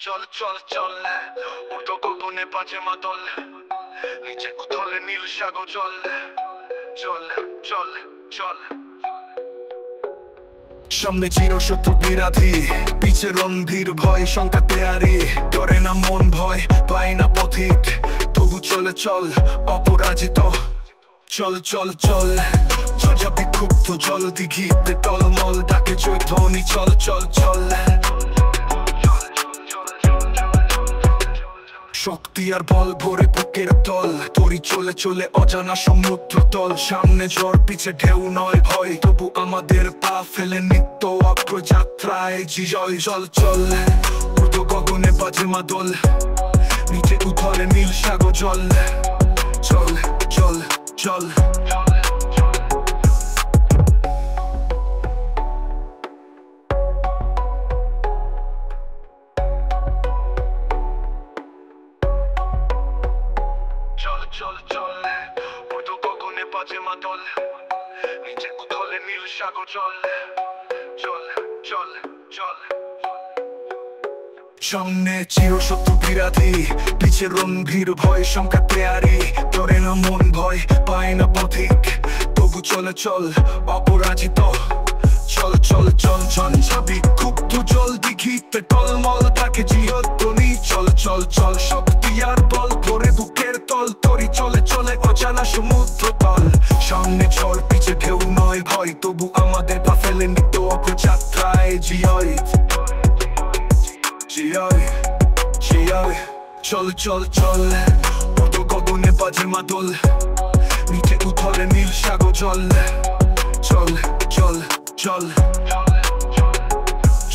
চল চল চল উঠো গগনে বাজে মাদল, নিচে উথলে নীল সাগর জল। চল চল চল, সামনে চিরশত্রু বিরাধী, পিছে রণধীর ভয় শঙ্কা তেয়ারি। করে না মন ভয়, পায় না পথিক, তবু চলে চল অপরাজিত। চল চল চল ঝঞ্ঝা বিক্ষুব্ধ জল দিঘিতে টলমল ডাকে চৈতনি। চল চল চল, শক্তি আর বল ভরে বুকের তল, তরি চলে চলে অজানা সমুদ্র তল। সামনে ঝড় পিছে ঢেউ নয় ভয়, তবু আমাদের পা ফেলে নিত্য অগ্রযাত্রায় বিজয়। চল চল উর্ধ্ব গগনে বাজে মাদল, নিচে উথলে নীল সাগর জল। চল চল চল, চল চল চল উর্ধ্ব গগনে বাজে মাদল, নিচে উথলে নীল সাগর জল। চল চল চল, সামনে চিরশত্রু বিরাধী, পিছে রণধীর ভয় শঙ্কা তেয়ারি। করে না মন ভয়, পায় না পথিক, তবু চলে চল অপরাজিত। চল চল চল ঝঞ্ঝা বিক্ষুব্ধ জল দিঘিতে টলমল তাকে চিরধ্বনি। চল চল চল শক্তি আর বল ভরে বুকের তল, তরি চলে চলে অজানা সমুদ্র তল। সামনে ঝড় পিছে ঢেউ নয় ভয়, তবু আমাদের পা ফেলে নিত্য অগ্রযাত্রায় জিয়ই জিয়ই জিয়ই। চল চল চল উর্ধ্ব গগনে বাজে মাদল, নিচে উথলে নীল সাগর জল। চল চল চল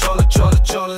চল চল চল।